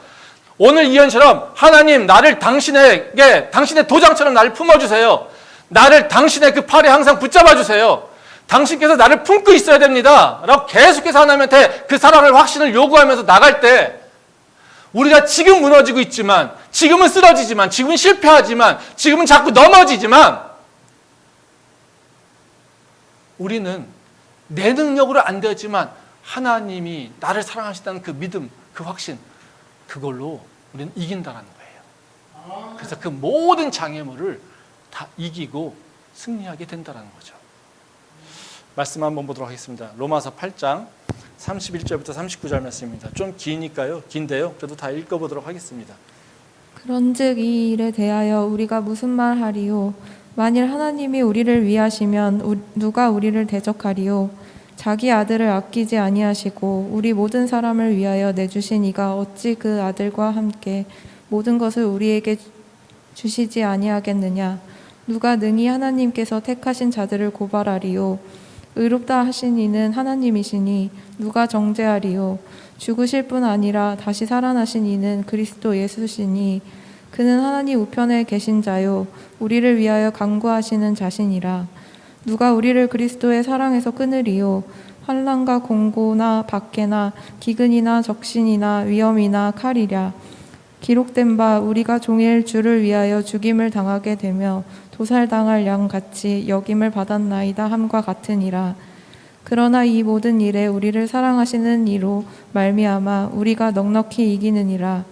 오늘 이언처럼 하나님, 나를 당신의 도장처럼 나를 품어주세요. 나를 당신의 그 팔에 항상 붙잡아 주세요. 당신께서 나를 품고 있어야 됩니다 라고 계속해서 하나님한테 그 사랑을, 확신을 요구하면서 나갈 때 우리가 지금 무너지고 있지만, 지금은 쓰러지지만, 지금은 실패하지만, 지금은 자꾸 넘어지지만 우리는 내 능력으로 안 되지만 하나님이 나를 사랑하신다는 그 믿음, 그 확신, 그걸로 우리는 이긴다라는 거예요. 그래서 그 모든 장애물을 다 이기고 승리하게 된다는 거죠. 말씀 한번 보도록 하겠습니다. 로마서 8장 31절부터 39절 말씀입니다. 좀 기니까요. 긴데요. 그래도 다 읽어보도록 하겠습니다. 그런즉 이 일에 대하여 우리가 무슨 말 하리요? 만일 하나님이 우리를 위하시면 누가 우리를 대적하리요? 자기 아들을 아끼지 아니하시고 우리 모든 사람을 위하여 내주신 이가 어찌 그 아들과 함께 모든 것을 우리에게 주시지 아니하겠느냐? 누가 능히 하나님께서 택하신 자들을 고발하리요? 의롭다 하신 이는 하나님이시니 누가 정죄하리요? 죽으실 뿐 아니라 다시 살아나신 이는 그리스도 예수시니 그는 하나님 우편에 계신 자요 우리를 위하여 간구하시는 자시니라. 누가 우리를 그리스도의 사랑에서 끊으리요? 환난과 공고나 박해나 기근이나 적신이나 위험이나 칼이랴. 기록된 바 우리가 종일 주를 위하여 죽임을 당하게 되며 도살당할 양같이 여김을 받았나이다 함과 같으니라. 그러나 이 모든 일에 우리를 사랑하시는 이로 말미암아 우리가 넉넉히 이기느니라.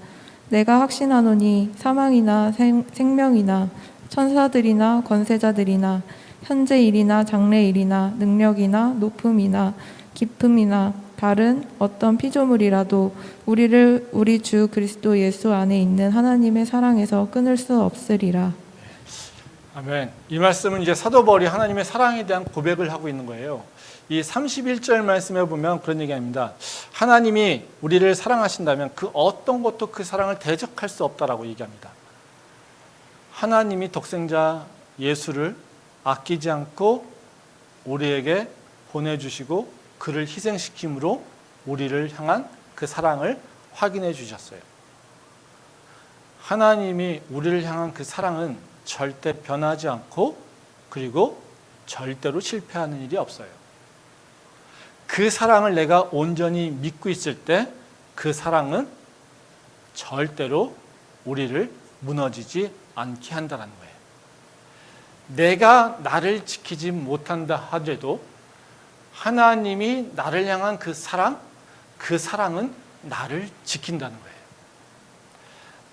내가 확신하노니 사망이나 생명이나 천사들이나 권세자들이나 현재 일이나 장래 일이나 능력이나 높음이나 깊음이나 다른 어떤 피조물이라도 우리를 우리 주 그리스도 예수 안에 있는 하나님의 사랑에서 끊을 수 없으리라. 아멘. 이 말씀은 이제 사도 바울이 하나님의 사랑에 대한 고백을 하고 있는 거예요. 이 31절 말씀에 보면 그런 얘기합니다. 하나님이 우리를 사랑하신다면 그 어떤 것도 그 사랑을 대적할 수 없다라고 얘기합니다. 하나님이 독생자 예수를 아끼지 않고 우리에게 보내주시고 그를 희생시킴으로 우리를 향한 그 사랑을 확인해 주셨어요. 하나님이 우리를 향한 그 사랑은 절대 변하지 않고 그리고 절대로 실패하는 일이 없어요. 그 사랑을 내가 온전히 믿고 있을 때 그 사랑은 절대로 우리를 무너지지 않게 한다는 거예요. 내가 나를 지키지 못한다 하더라도 하나님이 나를 향한 그 사랑은 나를 지킨다는 거예요.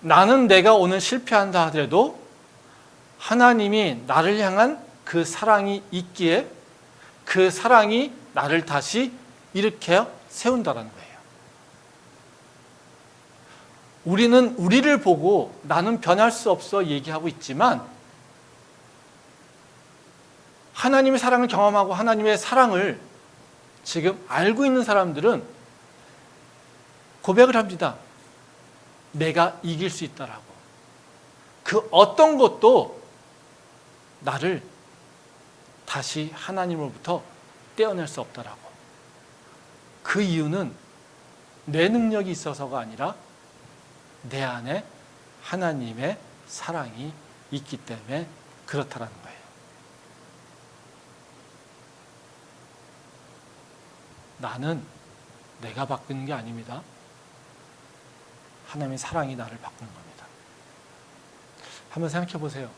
나는 내가 오늘 실패한다 하더라도 하나님이 나를 향한 그 사랑이 있기에 그 사랑이 나를 다시 일으켜 세운다는 거예요. 우리는 우리를 보고 나는 변할 수 없어 얘기하고 있지만 하나님의 사랑을 경험하고 하나님의 사랑을 지금 알고 있는 사람들은 고백을 합니다. 내가 이길 수 있다라고. 그 어떤 것도 나를 다시 하나님으로부터 떼어낼 수 없다라고. 그 이유는 내 능력이 있어서가 아니라 내 안에 하나님의 사랑이 있기 때문에 그렇다라는 거예요. 나는 내가 바꾸는 게 아닙니다. 하나님의 사랑이 나를 바꾸는 겁니다. 한번 생각해 보세요.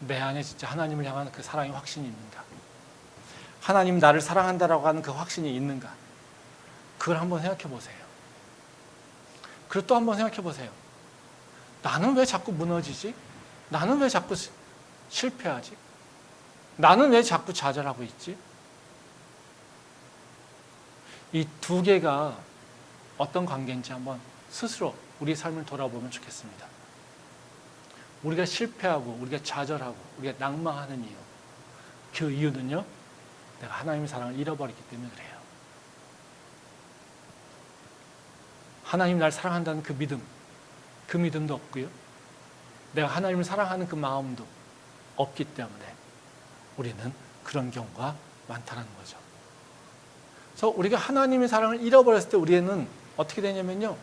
내 안에 진짜 하나님을 향한 그 사랑의 확신이 있는가? 하나님 나를 사랑한다라고 하는 그 확신이 있는가? 그걸 한번 생각해 보세요. 그리고 또 한번 생각해 보세요. 나는 왜 자꾸 무너지지? 나는 왜 자꾸 실패하지? 나는 왜 자꾸 좌절하고 있지? 이 두 개가 어떤 관계인지 한번 스스로 우리 삶을 돌아보면 좋겠습니다. 우리가 실패하고 우리가 좌절하고 우리가 낭망하는 이유, 그 이유는요, 내가 하나님의 사랑을 잃어버렸기 때문에 그래요. 하나님 날 사랑한다는 그 믿음도 없고요, 내가 하나님을 사랑하는 그 마음도 없기 때문에 우리는 그런 경우가 많다는 거죠. 그래서 우리가 하나님의 사랑을 잃어버렸을 때 우리는 어떻게 되냐면요,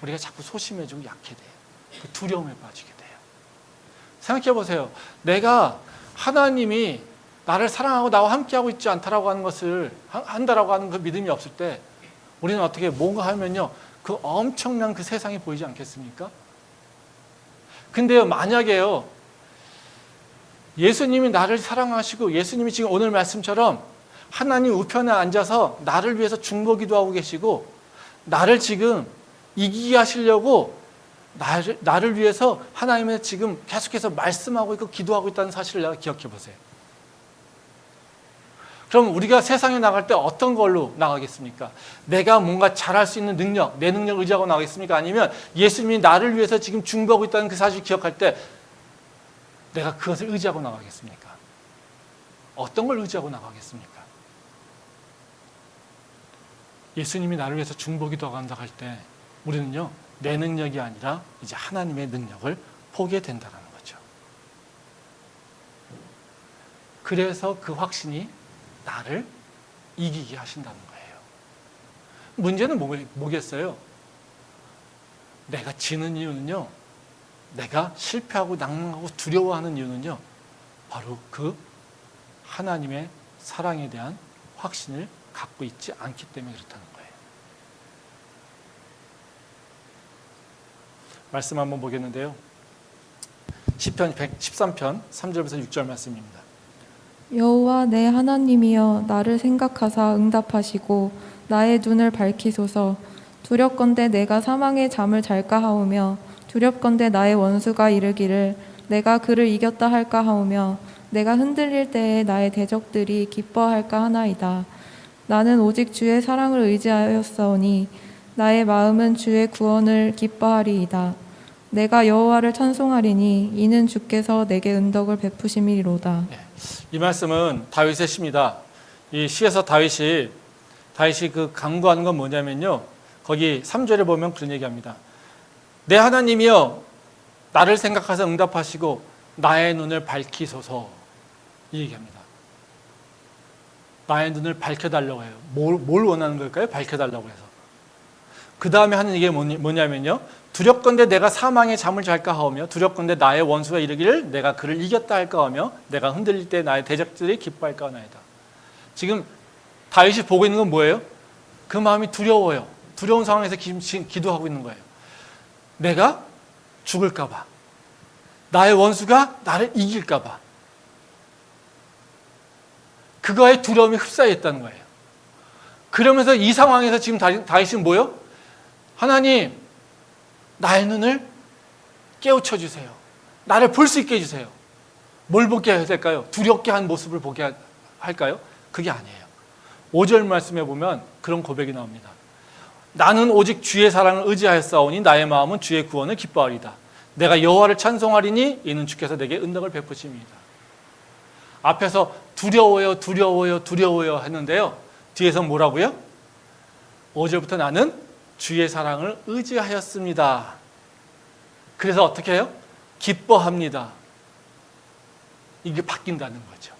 우리가 자꾸 소심해지고 약해 돼요. 그 두려움에 빠지게 돼요. 생각해 보세요. 내가 하나님이 나를 사랑하고 나와 함께하고 있지 않다라고 하는 것을 한다라고 하는 그 믿음이 없을 때 우리는 어떻게 뭔가 하면요, 그 엄청난 그 세상이 보이지 않겠습니까? 근데요, 만약에요, 예수님이 나를 사랑하시고 예수님이 지금 오늘 말씀처럼 하나님 우편에 앉아서 나를 위해서 중보기도 하고 계시고 나를 지금 이기게 하시려고 나를 위해서 하나님의 지금 계속해서 말씀하고 있고 기도하고 있다는 사실을 내가 기억해 보세요. 그럼 우리가 세상에 나갈 때 어떤 걸로 나가겠습니까? 내가 뭔가 잘할 수 있는 능력, 내 능력을 의지하고 나가겠습니까? 아니면 예수님이 나를 위해서 지금 중보하고 있다는 그 사실을 기억할 때 내가 그것을 의지하고 나가겠습니까? 어떤 걸 의지하고 나가겠습니까? 예수님이 나를 위해서 중보기도하고 한다 할 때 우리는요, 내 능력이 아니라 이제 하나님의 능력을 보게 된다는 거죠. 그래서 그 확신이 나를 이기게 하신다는 거예요. 문제는 뭐겠어요? 내가 지는 이유는요, 내가 실패하고 낭망하고 두려워하는 이유는요, 바로 그 하나님의 사랑에 대한 확신을 갖고 있지 않기 때문에 그렇다는 거예요. 말씀 한번 보겠는데요. 시편 113편 3절부터 6절 말씀입니다. 여호와 내 하나님이여 나를 생각하사 응답하시고 나의 눈을 밝히소서. 두렵건대 내가 사망의 잠을 잘까 하오며 두렵건대 나의 원수가 이르기를 내가 그를 이겼다 할까 하오며 내가 흔들릴 때에 나의 대적들이 기뻐할까 하나이다. 나는 오직 주의 사랑을 의지하였사오니 나의 마음은 주의 구원을 기뻐하리이다. 내가 여호와를 찬송하리니 이는 주께서 내게 은덕을 베푸심이로다. 이 말씀은 다윗의 시입니다. 이 시에서 다윗이 그 강구하는 건 뭐냐면요, 거기 3절에 보면 그런 얘기합니다. 내 하나님이여 나를 생각하사 응답하시고 나의 눈을 밝히소서, 이 얘기합니다. 나의 눈을 밝혀달라고 해요. 뭘 원하는 걸까요? 밝혀달라고 해서. 그 다음에 하는 얘기가 뭐냐면요, 두렵건대 내가 사망의 잠을 잘까 하오며 두렵건대 나의 원수가 이르기를 내가 그를 이겼다 할까 하며 내가 흔들릴 때 나의 대적들이 기뻐할까 하나이다. 지금 다윗이 보고 있는 건 뭐예요? 그 마음이 두려워요. 두려운 상황에서 지금 기도하고 있는 거예요. 내가 죽을까 봐, 나의 원수가 나를 이길까 봐, 그거에 두려움이 흡사해 있다는 거예요. 그러면서 이 상황에서 지금 다윗은 뭐예요? 하나님, 나의 눈을 깨우쳐 주세요. 나를 볼 수 있게 해주세요. 뭘 보게 해야 될까요? 두렵게 한 모습을 보게 할까요? 그게 아니에요. 5절 말씀에 보면 그런 고백이 나옵니다. 나는 오직 주의 사랑을 의지하였사오니 나의 마음은 주의 구원을 기뻐하리다. 내가 여호와를 찬송하리니 이는 주께서 내게 은덕을 베푸심이다. 앞에서 두려워요, 두려워요, 두려워요 했는데요, 뒤에서 뭐라고요? 5절부터 나는 주의 사랑을 의지하였습니다. 그래서 어떻게 해요? 기뻐합니다. 이게 바뀐다는 거죠.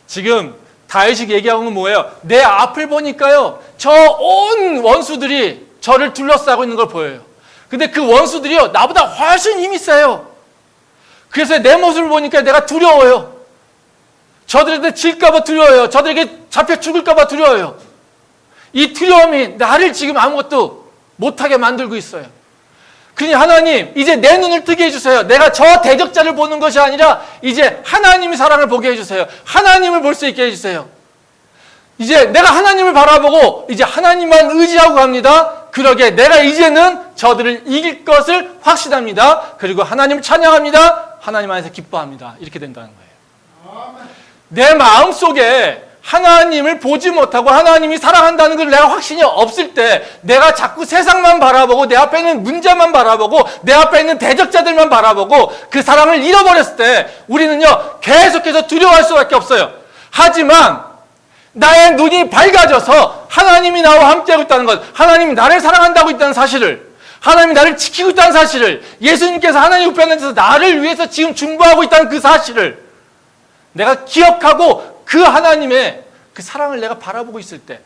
지금 다윗이 얘기하는 건 뭐예요? 내 앞을 보니까요, 저 온 원수들이 저를 둘러싸고 있는 걸 보여요. 근데 그 원수들이요, 나보다 훨씬 힘이 세요. 그래서 내 모습을 보니까 내가 두려워요. 저들한테 질까봐 두려워요. 저들에게 잡혀 죽을까봐 두려워요. 이 두려움이 나를 지금 아무것도 못하게 만들고 있어요. 그러니 하나님, 이제 내 눈을 뜨게 해주세요. 내가 저 대적자를 보는 것이 아니라 이제 하나님의 사랑을 보게 해주세요. 하나님을 볼 수 있게 해주세요. 이제 내가 하나님을 바라보고 이제 하나님만 의지하고 갑니다. 그러게 내가 이제는 저들을 이길 것을 확신합니다. 그리고 하나님을 찬양합니다. 하나님 안에서 기뻐합니다. 이렇게 된다는 거예요. 내 마음속에 하나님을 보지 못하고 하나님이 사랑한다는 걸 내가 확신이 없을 때 내가 자꾸 세상만 바라보고 내 앞에 있는 문제만 바라보고 내 앞에 있는 대적자들만 바라보고 그 사랑을 잃어버렸을 때 우리는요, 계속해서 두려워할 수밖에 없어요. 하지만 나의 눈이 밝아져서 하나님이 나와 함께하고 있다는 것, 하나님이 나를 사랑한다고 있다는 사실을, 하나님이 나를 지키고 있다는 사실을, 예수님께서 하나님 우편에서 나를 위해서 지금 중보하고 있다는 그 사실을 내가 기억하고 그 하나님의 그 사랑을 내가 바라보고 있을 때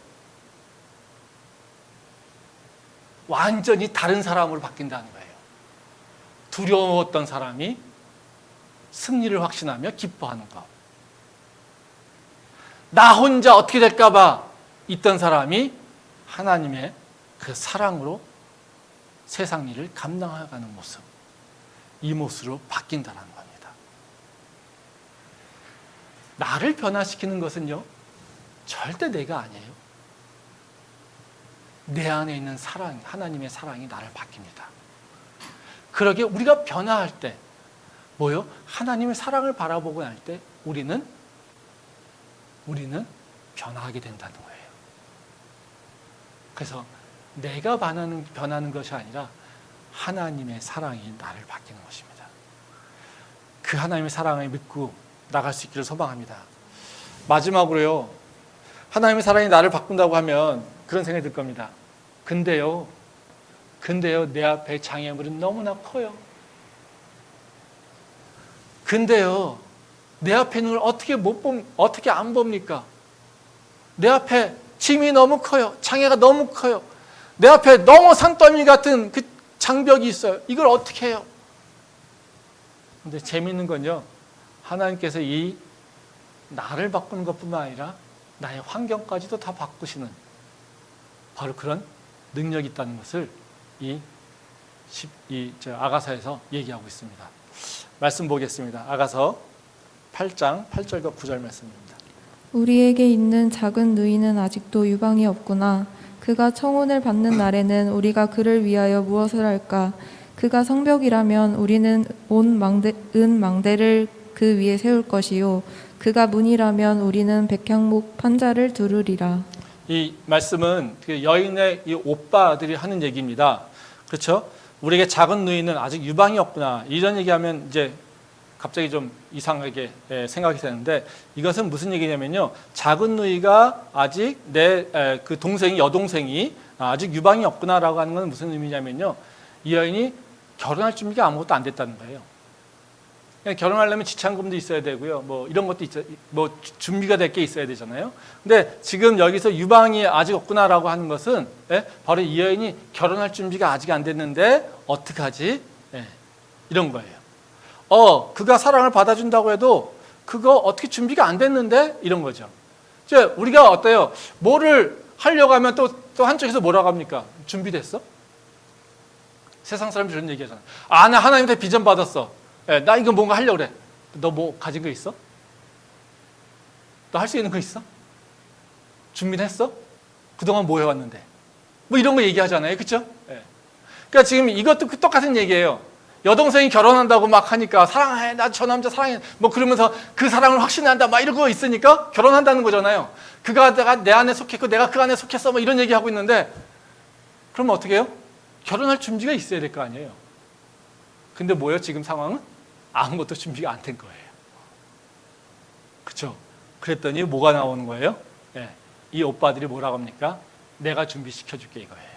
완전히 다른 사람으로 바뀐다는 거예요. 두려웠던 사람이 승리를 확신하며 기뻐하는 것. 나 혼자 어떻게 될까 봐 있던 사람이 하나님의 그 사랑으로 세상 일을 감당해가는 모습, 이 모습으로 바뀐다는 겁니다. 나를 변화시키는 것은요, 절대 내가 아니에요. 내 안에 있는 사랑, 하나님의 사랑이 나를 바뀝니다. 그러게 우리가 변화할 때 뭐요? 하나님의 사랑을 바라보고 날 때 우리는 변화하게 된다는 거예요. 그래서 내가 변하는 것이 아니라 하나님의 사랑이 나를 바뀌는 것입니다. 그 하나님의 사랑을 믿고 나갈 수 있기를 소망합니다. 마지막으로요, 하나님의 사랑이 나를 바꾼다고 하면 그런 생각이 들 겁니다. 근데요, 내 앞에 장애물은 너무나 커요. 근데요, 내 앞에 있는 걸 어떻게 안 봅니까? 내 앞에 짐이 너무 커요. 장애가 너무 커요. 내 앞에 너무 산더미 같은 그 장벽이 있어요. 이걸 어떻게 해요? 근데 재미있는 건요, 하나님께서 이 나를 바꾸는 것뿐만 아니라 나의 환경까지도 다 바꾸시는 바로 그런 능력이 있다는 것을 아가서에서 얘기하고 있습니다. 말씀 보겠습니다. 아가서 8장 8절과 9절 말씀입니다. 우리에게 있는 작은 누이는 아직도 유방이 없구나. 그가 청혼을 받는 날에는 우리가 그를 위하여 무엇을 할까? 그가 성벽이라면 우리는 은 망대를 그 위에 세울 것이요. 그가 문이라면 우리는 백향목 판자를 두르리라. 이 말씀은 그 여인의 이 오빠들이 하는 얘기입니다. 그렇죠? 우리에게 작은 누이는 아직 유방이 없구나. 이런 얘기하면 이제 갑자기 좀 이상하게 생각이 되는데, 이것은 무슨 얘기냐면요, 작은 누이가 아직 내 그 여동생이 아직 유방이 없구나라고 하는 건 무슨 의미냐면요, 이 여인이 결혼할 준비가 아무것도 안 됐다는 거예요. 그냥 결혼하려면 지참금도 있어야 되고요, 뭐 이런 것도 뭐 준비가 될 게 있어야 되잖아요. 근데 지금 여기서 유방이 아직 없구나라고 하는 것은 바로 이 여인이 결혼할 준비가 아직 안 됐는데 어떡하지? 이런 거예요. 그가 사랑을 받아준다고 해도 그거 어떻게 준비가 안 됐는데? 이런 거죠. 이제 우리가 어때요? 뭐를 하려고 하면 또 한쪽에서 뭐라고 합니까? 준비됐어? 세상 사람들이 이런 얘기 하잖아. 나 하나님한테 비전 받았어. 나 이거 뭔가 하려고 그래. 너 뭐 가진 거 있어? 너 할 수 있는 거 있어? 준비는 했어? 그동안 뭐 해왔는데? 뭐 이런 거 얘기하잖아요. 그렇죠? 그러니까 지금 이것도 똑같은 얘기예요. 여동생이 결혼한다고 막 하니까 사랑해, 나 저 남자 사랑해, 뭐 그러면서 그 사랑을 확신한다 막 이러고 있으니까 결혼한다는 거잖아요. 그가 내 안에 속했고 내가 그 안에 속했어 뭐 이런 얘기하고 있는데, 그러면 어떻게 해요? 결혼할 준비가 있어야 될 거 아니에요. 근데 뭐예요? 지금 상황은 아무것도 준비가 안 된 거예요. 그렇죠? 그랬더니 뭐가 나오는 거예요? 이 오빠들이 뭐라고 합니까? 내가 준비시켜줄게 이거예요.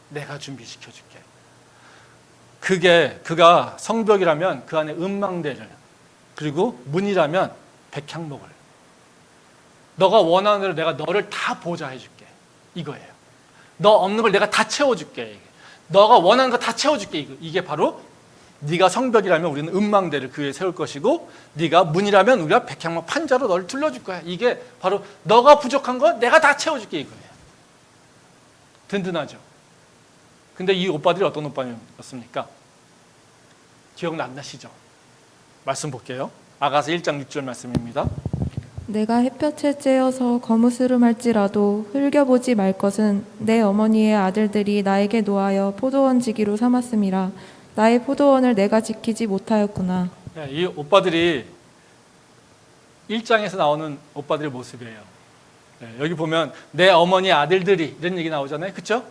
내가 준비시켜줄게. 그가 성벽이라면 그 안에 은망대를, 그리고 문이라면 백향목을, 너가 원하는 대로 내가 너를 다 보좌해줄게 이거예요. 너 없는 걸 내가 다 채워줄게. 너가 원하는 거 다 채워줄게. 이게 바로 네가 성벽이라면 우리는 은망대를 그 위에 세울 것이고, 네가 문이라면 우리가 백향목 판자로 너를 둘러줄 거야. 이게 바로 너가 부족한 거 내가 다 채워줄게 이거예요. 든든하죠. 근데 이 오빠들이 어떤 오빠였습니까? 기억 안 나시죠? 말씀 볼게요. 아가서 1장 6절 말씀입니다. 내가 햇볕에 쬐어서 거무스름할지라도 흘겨보지 말 것은 내 어머니의 아들들이 나에게 노하여 포도원지기로 삼았음이라. 나의 포도원을 내가 지키지 못하였구나. 이 오빠들이 1장에서 나오는 오빠들의 모습이에요. 여기 보면 내 어머니 아들들이 이런 얘기 나오잖아요. 그렇죠?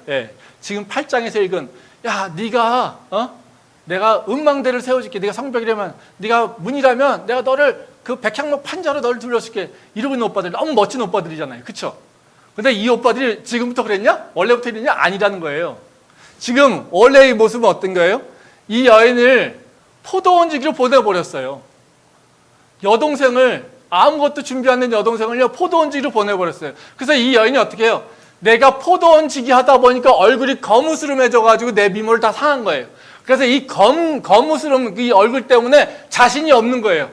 지금 8장에서 읽은 네가 내가 은망대를 세워줄게. 네가 성벽이라면, 네가 문이라면 내가 너를 그 백향목 판자로 너를 둘러줄게. 이러고 있는 오빠들 너무 멋진 오빠들이잖아요. 그렇죠? 근데 이 오빠들이 지금부터 그랬냐? 원래부터 이랬냐? 아니라는 거예요. 지금 원래의 모습은 어떤 거예요? 이 여인을 포도원지기로 보내버렸어요. 여동생을, 아무것도 준비 안 된 여동생을요 포도원지기로 보내버렸어요. 그래서 이 여인이 어떻게 해요? 내가 포도원지기 하다 보니까 얼굴이 거무스름해져가지고 내 미모를 다 상한 거예요. 그래서 이 거무스름 이 얼굴 때문에 자신이 없는 거예요.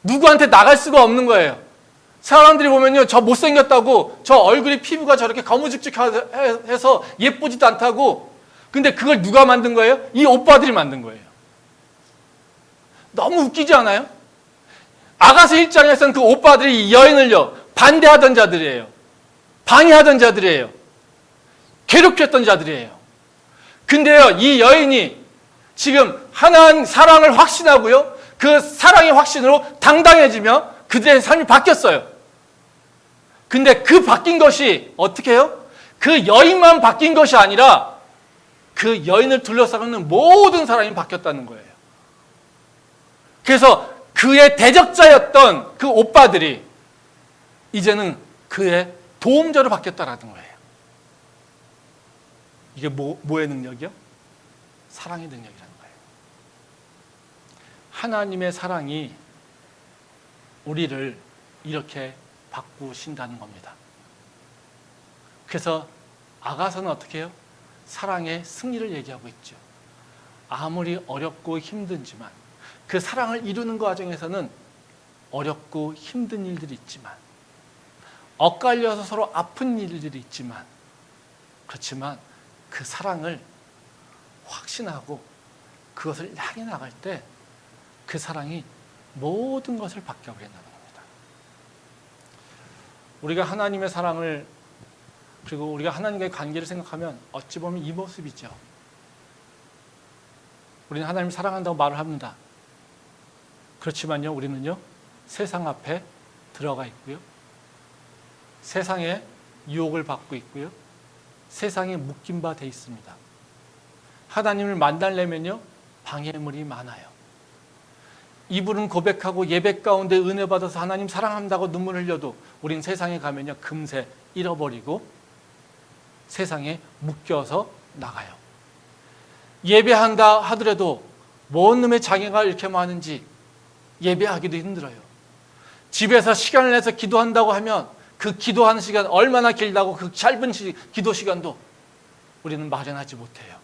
누구한테 나갈 수가 없는 거예요. 사람들이 보면요, 저 못생겼다고, 저 얼굴이 피부가 저렇게 거무죽죽해서 예쁘지도 않다고. 근데 그걸 누가 만든 거예요? 이 오빠들이 만든 거예요. 너무 웃기지 않아요? 아가서 1장에서는 그 오빠들이 이 여인을요 반대하던 자들이에요. 방해하던 자들이에요. 괴롭혔던 자들이에요. 근데요, 이 여인이 지금 하나님 사랑을 확신하고요, 그 사랑의 확신으로 당당해지며 그들의 삶이 바뀌었어요. 근데 그 바뀐 것이 어떻게 해요? 그 여인만 바뀐 것이 아니라 그 여인을 둘러싸고 있는 모든 사람이 바뀌었다는 거예요. 그래서 그의 대적자였던 그 오빠들이 이제는 그의 도움자로 바뀌었다라는 거예요. 이게 뭐의 능력이요? 사랑의 능력이라는 거예요. 하나님의 사랑이 우리를 이렇게 바꾸신다는 겁니다. 그래서 아가서는 어떻게 해요? 사랑의 승리를 얘기하고 있죠. 아무리 어렵고 힘든지만 그 사랑을 이루는 과정에서는 어렵고 힘든 일들이 있지만, 엇갈려서 서로 아픈 일들이 있지만, 그렇지만 그 사랑을 확신하고 그것을 향해 나갈 때 그 사랑이 모든 것을 바뀌어버린다는 겁니다. 우리가 하나님의 사랑을, 그리고 우리가 하나님과의 관계를 생각하면 어찌 보면 이 모습이죠. 우리는 하나님을 사랑한다고 말을 합니다. 그렇지만요, 우리는요, 세상 앞에 들어가 있고요, 세상의 유혹을 받고 있고요, 세상에 묶인 바 돼 있습니다. 하나님을 만나려면요, 방해물이 많아요. 이분은 고백하고 예배 가운데 은혜 받아서 하나님 사랑한다고 눈물 흘려도 우린 세상에 가면요, 금세 잃어버리고 세상에 묶여서 나가요. 예배한다 하더라도 뭔 놈의 장애가 이렇게 많은지 예배하기도 힘들어요. 집에서 시간을 내서 기도한다고 하면 그 기도하는 시간 얼마나 길다고 그 짧은 기도 시간도 우리는 마련하지 못해요.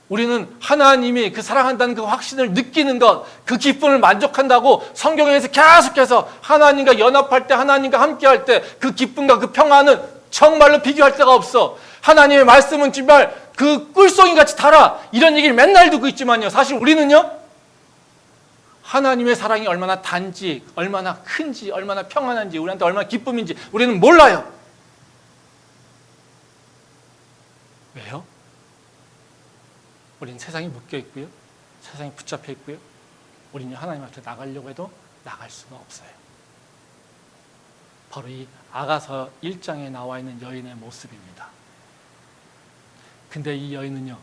우리는 하나님이 그 사랑한다는 그 확신을 느끼는 것, 그 기쁨을 만족한다고 성경에서 계속해서 하나님과 연합할 때, 하나님과 함께할 때 그 기쁨과 그 평안은 정말로 비교할 데가 없어. 하나님의 말씀은 정말 그 꿀송이 같이 달아, 이런 얘기를 맨날 듣고 있지만요, 사실 우리는요, 하나님의 사랑이 얼마나 단지, 얼마나 큰지, 얼마나 평안한지, 우리한테 얼마나 기쁨인지 우리는 몰라요. 왜요? 우리는 세상에 묶여 있고요, 세상에 붙잡혀 있고요, 우리는 하나님 앞에 나가려고 해도 나갈 수가 없어요. 바로 이 아가서 1장에 나와 있는 여인의 모습입니다. 근데 이 여인은요,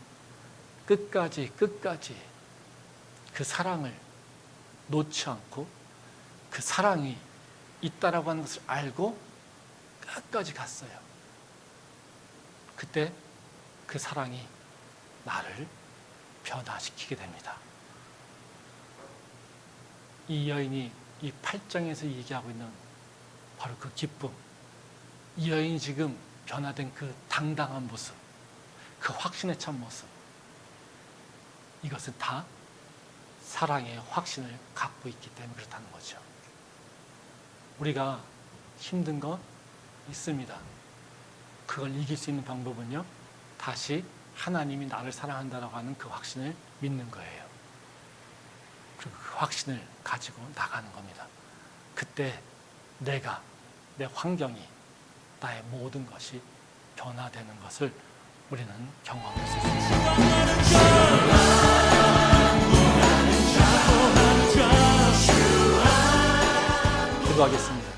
끝까지 그 사랑을 놓지 않고 그 사랑이 있다라고 하는 것을 알고 끝까지 갔어요. 그때 그 사랑이 나를 변화시키게 됩니다. 이 여인이 이 8장에서 얘기하고 있는 바로 그 기쁨, 이 여인이 지금 변화된 그 당당한 모습, 그 확신에 찬 모습, 이것은 다 사랑의 확신을 갖고 있기 때문에 그렇다는 거죠. 우리가 힘든 건 있습니다. 그걸 이길 수 있는 방법은요, 다시 하나님이 나를 사랑한다라고 하는 그 확신을 믿는 거예요. 그리고 그 확신을 가지고 나가는 겁니다. 그때 내 환경이, 나의 모든 것이 변화되는 것을 우리는 경험할 수 있습니다. 기도하겠습니다.